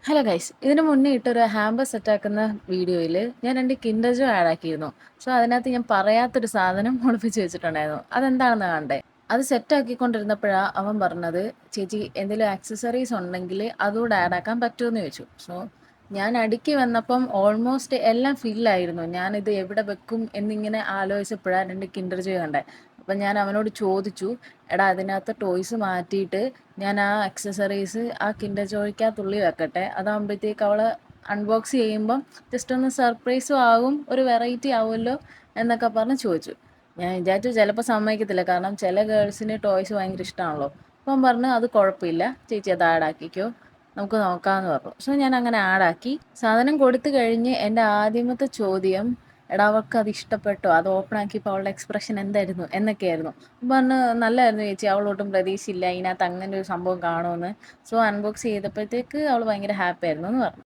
Hello guys, ഇതിന് മുന്നേ ഇട്ടൊരു hamper സെറ്റാക്കുന്ന വീഡിയോയിൽ ഞാൻ 2 കിൻഡർ ജോയ് ആഡ് ആക്കിയിരുന്നു. സോ അതിനകത്ത് ഞാൻ പറയാത്തൊരു സാധനം ഒളിപ്പിച്ച് വെച്ചിട്ടുണ്ടായിരുന്നു. അതെന്താണെന്ന് കാണണ്ടേ? അത് സെറ്റാക്കിക്കൊണ്ടിരുന്നപ്പോഴാണ് അവൻ പറഞ്ഞത്, ചേച്ചി എന്തെങ്കിലും ആക്സസറീസ് ഉണ്ടെങ്കിൽ അതുകൂടെ ആഡ് ആക്കാൻ പറ്റുമെന്ന് ചോദിച്ചു. സോ ഞാൻ അടുക്കി വന്നപ്പം ഓൾമോസ്റ്റ് എല്ലാം ഫില്ലായിരുന്നു. ഞാനിത് എവിടെ വെക്കും എന്നിങ്ങനെ ആലോചിച്ചപ്പോഴാണ് 2 കിൻഡർ ജോയ് കണ്ടേ. അപ്പം ഞാൻ അവനോട് ചോദിച്ചു, എടാ അതിനകത്ത് ടോയ്സ് മാറ്റിയിട്ട് ഞാൻ ആ അക്സസറീസ് ആ കിൻഡർ ജോയ്ക്കകത്തുള്ളി വെക്കട്ടെ, അതാകുമ്പോഴത്തേക്ക് അവൾ അൺബോക്സ് ചെയ്യുമ്പം ജസ്റ്റ് ഒന്ന് സർപ്രൈസും ആകും, ഒരു വെറൈറ്റി ആവുമല്ലോ എന്നൊക്കെ പറഞ്ഞ് ചോദിച്ചു. ഞാൻ വിചാരിച്ചു ചിലപ്പോൾ സമ്മതിക്കത്തില്ല, കാരണം ചില ഗേൾസിന് ടോയ്സ് ഭയങ്കര ഇഷ്ടമാണല്ലോ. അപ്പം പറഞ്ഞു അത് കുഴപ്പമില്ല ചേച്ചി, അത് ആഡാക്കിക്കോ, നമുക്ക് നോക്കാമെന്ന് പറഞ്ഞു. സോ ഞാൻ അങ്ങനെ ആഡാക്കി സാധനം കൊടുത്തു കഴിഞ്ഞ് എൻ്റെ ആദ്യമത്തെ ചോദ്യം, എടാ അവൾക്ക് അത് ഇഷ്ടപ്പെട്ടോ, അത് ഓപ്പൺ ആക്കിയപ്പോൾ അവളുടെ എക്സ്പ്രഷൻ എന്തായിരുന്നു എന്നൊക്കെയായിരുന്നു. പറഞ്ഞ് നല്ലതായിരുന്നു ചേച്ചി, അവളൊട്ടും പ്രതീക്ഷയില്ല ഇതിനകത്ത് അങ്ങനെ ഒരു സംഭവം കാണുമെന്ന്. സോ അൺബോക്സ് ചെയ്തപ്പോഴത്തേക്ക് അവൾ ഭയങ്കര ഹാപ്പി ആയിരുന്നു എന്ന് പറഞ്ഞു.